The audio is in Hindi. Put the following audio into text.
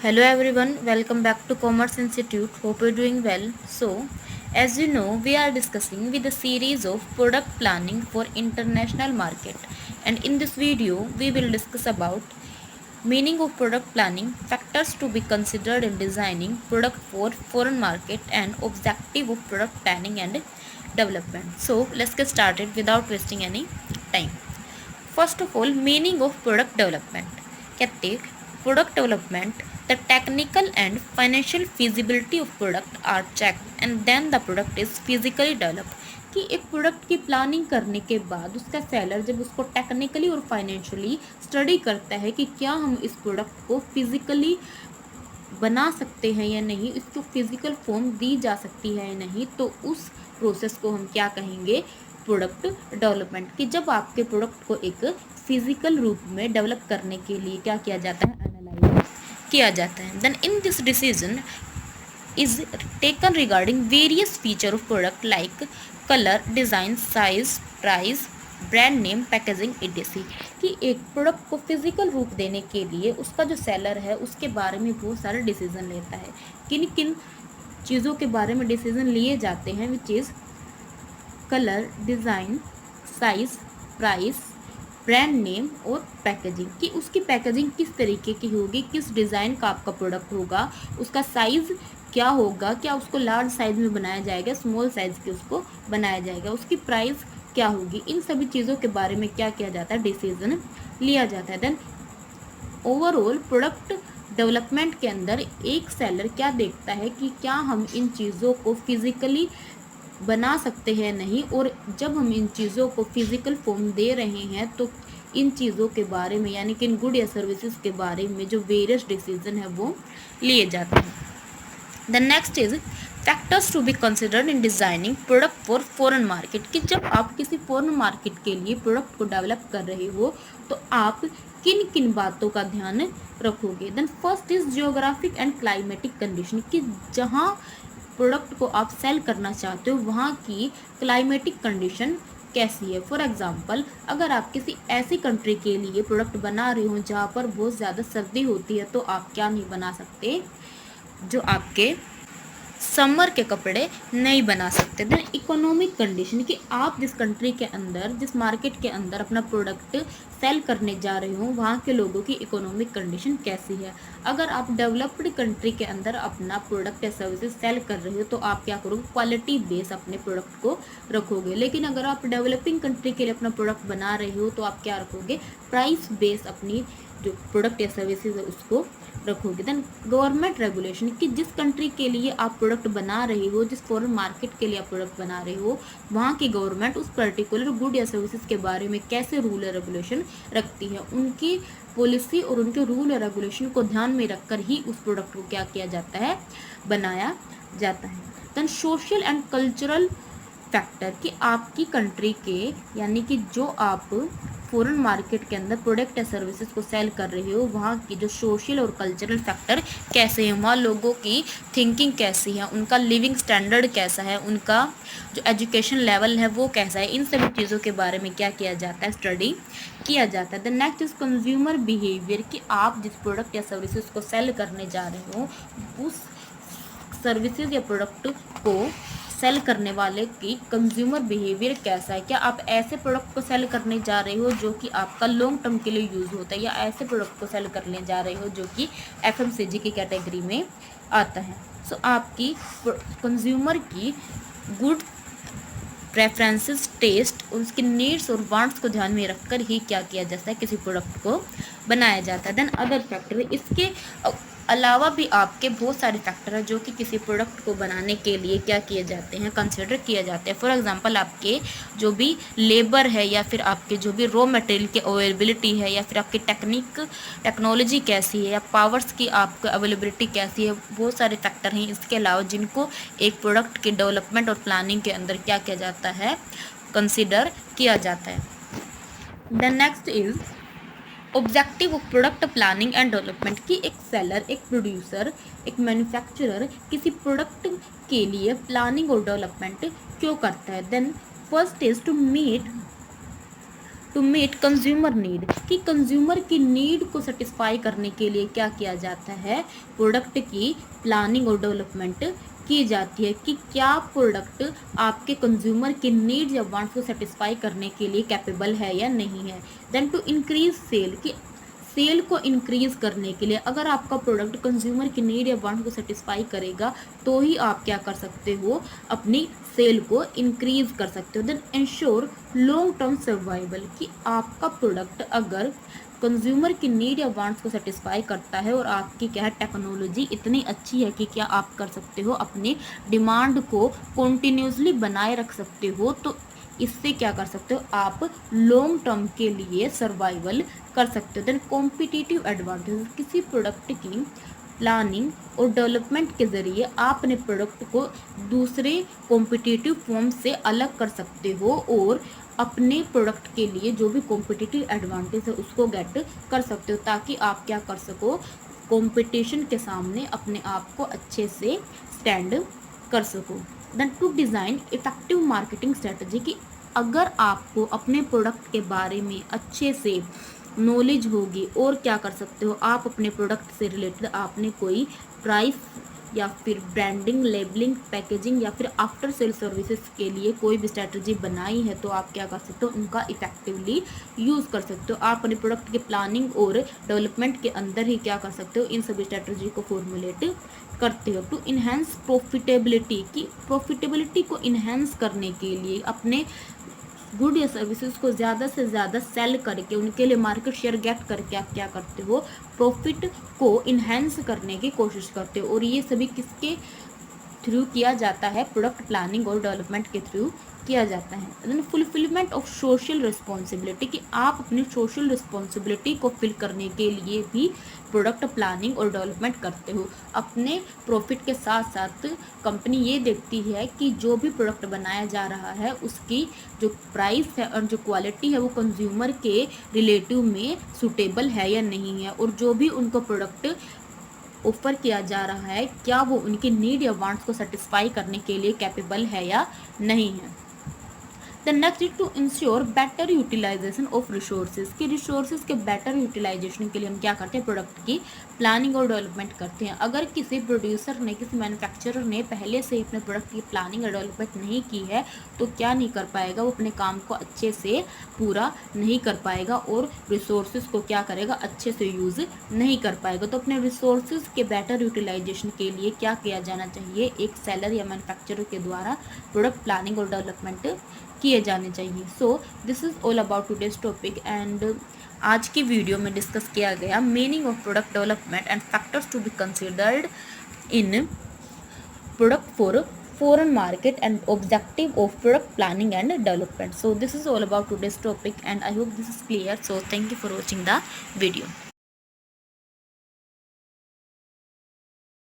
Hello everyone, welcome back to Commerce Institute. Hope you're doing well. So, as you know, we are discussing with a series of product planning for international market. And in this video, we will discuss about meaning of product planning, factors to be considered in designing product for foreign market and objective of product planning and development. So, let's get started without wasting any time. First of all, meaning of product development. कहते product development, the technical and financial feasibility of product are checked and then the product is physically developed. कि एक प्रोडक्ट की प्लानिंग करने के बाद उसका सेलर जब उसको टेक्निकली और फाइनेंशियली स्टडी करता है कि क्या हम इस प्रोडक्ट को फिजिकली बना सकते हैं या नहीं, इसको फिजिकल फॉर्म दी जा सकती है या नहीं, तो उस प्रोसेस को हम क्या कहेंगे, प्रोडक्ट डेवलपमेंट। कि जब आपके प्रोडक्ट को एक फिजिकल रूप में डेवलप करने के लिए क्या किया जाता है, एनालाइज किया जाता है। Then in this decision is taken regarding various feature of product like colour, design, size, price, brand name, packaging etc। कि एक प्रोडक्ट को फिजिकल रूप देने के लिए उसका जो सेलर है उसके बारे में बहुत सारे डिसीजन लेता है। किन किन चीज़ों के बारे में डिसीजन लिए जाते हैं, which is colour, design, size, price, brand name और पैकेजिंग। कि उसकी पैकेजिंग किस तरीके की होगी, किस डिज़ाइन का आपका प्रोडक्ट होगा, उसका साइज़ क्या होगा, क्या उसको लार्ज साइज़ में बनाया जाएगा, स्मॉल साइज़ के उसको बनाया जाएगा, उसकी प्राइस क्या होगी, इन सभी चीज़ों के बारे में क्या किया जाता है, डिसीजन लिया जाता है। देन ओवरऑल प्रोडक्ट डेवलपमेंट के अंदर एक सेलर क्या देखता है कि क्या हम इन चीज़ों को फिजिकली बना सकते हैं नहीं, और जब हम इन चीज़ों को फिजिकल फॉर्म दे रहे हैं तो इन चीज़ों के बारे में यानी कि इन गुड या सर्विसेज के बारे में जो वेरियस डिसीजन है वो लिए जाते हैं। The next is factors to be considered in designing product for foreign market. कि जब आप किसी फॉरेन मार्केट के लिए प्रोडक्ट को डेवलप कर रहे हो तो आप किन किन बातों का ध्यान रखोगे। Then first is geographic and climatic condition. कि जहाँ प्रोडक्ट को आप सेल करना चाहते हो वहाँ की क्लाइमेटिक कंडीशन कैसी है। फॉर एग्जांपल, अगर आप किसी ऐसी कंट्री के लिए प्रोडक्ट बना रहे हो जहाँ पर बहुत ज़्यादा सर्दी होती है तो आप क्या नहीं बना सकते, जो आपके समर के कपड़े नहीं बना सकते। Then economic condition. कि आप जिस कंट्री के अंदर, जिस मार्केट के अंदर अपना प्रोडक्ट सेल करने जा रहे हो वहाँ के लोगों की इकोनॉमिक कंडीशन कैसी है। अगर आप डेवलप्ड कंट्री के अंदर अपना प्रोडक्ट या सर्विसेज सेल कर रहे हो तो आप क्या करोगे, क्वालिटी बेस अपने प्रोडक्ट को रखोगे। लेकिन अगर आप डेवलपिंग कंट्री के लिए अपना प्रोडक्ट बना रहे हो तो आप क्या रखोगे, प्राइस बेस अपनी जो प्रोडक्ट या सर्विसेज है उसको रखोगे। Then government regulation. कि जिस कंट्री के लिए आप प्रोडक्ट बना रहे हो, जिस फॉरेन मार्केट के लिए आप प्रोडक्ट बना रहे हो, वहाँ की गवर्नमेंट उस पर्टिकुलर गुड या सर्विसेज के बारे में कैसे रूल या रेगुलेशन रखती है, उनकी पॉलिसी और उनके रूल और रेगुलेशन को ध्यान में रखकर ही उस प्रोडक्ट को क्या किया जाता है, बनाया जाता है। Then social and cultural factor. कि आपकी कंट्री के यानी कि जो आप फॉरेन मार्केट के अंदर प्रोडक्ट या सर्विसेज को सेल कर रहे हो वहाँ की जो सोशल और कल्चरल फैक्टर कैसे हैं, वहाँ लोगों की थिंकिंग कैसी है, उनका लिविंग स्टैंडर्ड कैसा है, उनका जो एजुकेशन लेवल है वो कैसा है, इन सभी चीज़ों के बारे में क्या किया जाता है, स्टडी किया जाता है। The next is consumer behaviour. कि आप जिस प्रोडक्ट या सर्विसेज को सेल करने जा रहे हो उस सर्विसेज या प्रोडक्ट को सेल करने वाले की कंज्यूमर बिहेवियर कैसा है। क्या आप ऐसे प्रोडक्ट को सेल करने जा रहे हो जो कि आपका लॉन्ग टर्म के लिए यूज़ होता है, या ऐसे प्रोडक्ट को सेल करने जा रहे हो जो कि FMCG की कैटेगरी में आता है। सो आपकी कंज्यूमर की गुड प्रेफरेंसेस, टेस्ट, उसकी नीड्स और वांट्स को ध्यान में रखकर ही क्या किया जाता है, किसी प्रोडक्ट को बनाया जाता है। Then other factor. इसके अलावा भी आपके बहुत सारे फैक्टर हैं जो कि किसी प्रोडक्ट को बनाने के लिए क्या किए जाते हैं, कंसिडर किए जाते हैं। फॉर एग्जांपल, आपके जो भी लेबर है या फिर आपके जो भी रॉ मटेरियल की अवेलेबिलिटी है या फिर आपकी टेक्नोलॉजी कैसी है या पावर्स की आपको अवेलेबिलिटी कैसी है, बहुत सारे फैक्टर हैं इसके अलावा जिनको एक प्रोडक्ट के डेवलपमेंट और प्लानिंग के अंदर क्या किया जाता है, कंसिडर किया जाता है। The next is objective of product planning and development. की एक सेलर, एक प्रोड्यूसर, एक मैन्युफैक्चरर किसी प्रोडक्ट के लिए प्लानिंग और डेवलपमेंट क्यों करता है। Then first is to meet to meet consumer need, कि कंज्यूमर की नीड को सेटिस्फाई करने के लिए क्या किया जाता है, प्रोडक्ट की प्लानिंग और डेवलपमेंट की जाती है कि क्या प्रोडक्ट आपके कंज्यूमर की नीड या वांट्स को सेटिस्फाई करने के लिए कैपेबल है या नहीं है। देन टू इंक्रीज सेल, कि सेल को इंक्रीज करने के लिए अगर आपका प्रोडक्ट कंज्यूमर की नीड या वांट को सेटिस्फाई करेगा तो ही आप क्या कर सकते हो, अपनी सेल को इंक्रीज कर सकते हो। Then ensure long term survival, कि आपका प्रोडक्ट अगर कंज्यूमर की नीड या वांट्स को सेटिस्फाई करता है और आपकी क्या है टेक्नोलॉजी इतनी अच्छी है कि क्या आप कर सकते हो अपने डिमांड को कॉन्टिन्यूसली बनाए रख सकते हो, तो इससे क्या कर सकते हो, आप लॉन्ग टर्म के लिए सर्वाइवल कर सकते हो। देन कॉम्पिटिटिव एडवांटेज, किसी प्रोडक्ट की प्लानिंग और डेवलपमेंट के ज़रिए आप अपने प्रोडक्ट को दूसरे कॉम्पिटिटिव फॉर्म से अलग कर सकते हो और अपने प्रोडक्ट के लिए जो भी कॉम्पिटिटिव एडवांटेज है उसको गेट कर सकते हो, ताकि आप क्या कर सको, कंपटीशन के सामने अपने आप को अच्छे से स्टैंड कर सको। Then to design effective marketing strategy, कि अगर आपको अपने प्रोडक्ट के बारे में अच्छे से नॉलेज होगी और क्या कर सकते हो, आप अपने प्रोडक्ट से रिलेटेड आपने कोई प्राइस या फिर ब्रांडिंग, लेबलिंग, पैकेजिंग या फिर आफ्टर सेल सर्विसेज के लिए कोई भी स्ट्रैटेजी बनाई है तो आप क्या कर सकते हो, उनका इफेक्टिवली यूज़ कर सकते हो। आप अपने प्रोडक्ट के प्लानिंग और डेवलपमेंट के अंदर ही क्या कर सकते हो, इन सभी स्ट्रैटेजी को फॉर्मुलेट करते हो। टू इन्हेंस प्रॉफिटेबिलिटी, की प्रॉफिटेबिलिटी को इन्हेंस करने के लिए अपने गुड या सर्विसेज को ज़्यादा से ज़्यादा सेल करके उनके लिए मार्केट शेयर गेट करके आप क्या करते हो, प्रॉफिट को इन्हेंस करने की कोशिश करते हो। और ये सभी किसके थ्रू किया जाता है, प्रोडक्ट प्लानिंग और डेवलपमेंट के थ्रू किया जाता है। Then fulfilment of social responsibility, कि आप अपनी सोशल रिस्पॉन्सिबिलिटी को फिल करने के लिए भी प्रोडक्ट प्लानिंग और डेवलपमेंट करते हो। अपने प्रॉफिट के साथ साथ कंपनी ये देखती है कि जो भी प्रोडक्ट बनाया जा रहा है उसकी जो प्राइस है और जो क्वालिटी है वो कंज्यूमर के रिलेटिव में सूटेबल है या नहीं है, और जो भी उनको प्रोडक्ट ऑफर किया जा रहा है क्या वो उनकी नीड या वांट्स को सेटिस्फाई करने के लिए कैपेबल है या नहीं है। The next is to ensure better utilisation of resources, कि रिसोर्सेज के बेटर यूटिलाइजेशन के लिए हम क्या करते हैं, प्रोडक्ट की प्लानिंग और डेवलपमेंट करते हैं। अगर किसी प्रोड्यूसर ने, किसी मैन्युफैक्चरर ने पहले से अपने प्रोडक्ट की प्लानिंग और डेवलपमेंट नहीं की है तो क्या नहीं कर पाएगा, वो अपने काम को अच्छे से पूरा नहीं कर पाएगा और रिसोर्सेज को क्या करेगा, अच्छे से यूज़ नहीं कर पाएगा। तो अपने रिसोर्सेज के बेटर यूटिलाइजेशन के लिए क्या किया जाना चाहिए, एक सेलर या मैन्युफैक्चरर के द्वारा प्रोडक्ट प्लानिंग और डेवलपमेंट किए जाने चाहिए। So this is all about today's topic and आज की वीडियो में डिस्कस किया गया meaning of product development and factors to be considered in product for foreign market and objective of product planning and development. So this is all about today's topic and I hope this is clear. So thank you for watching the video.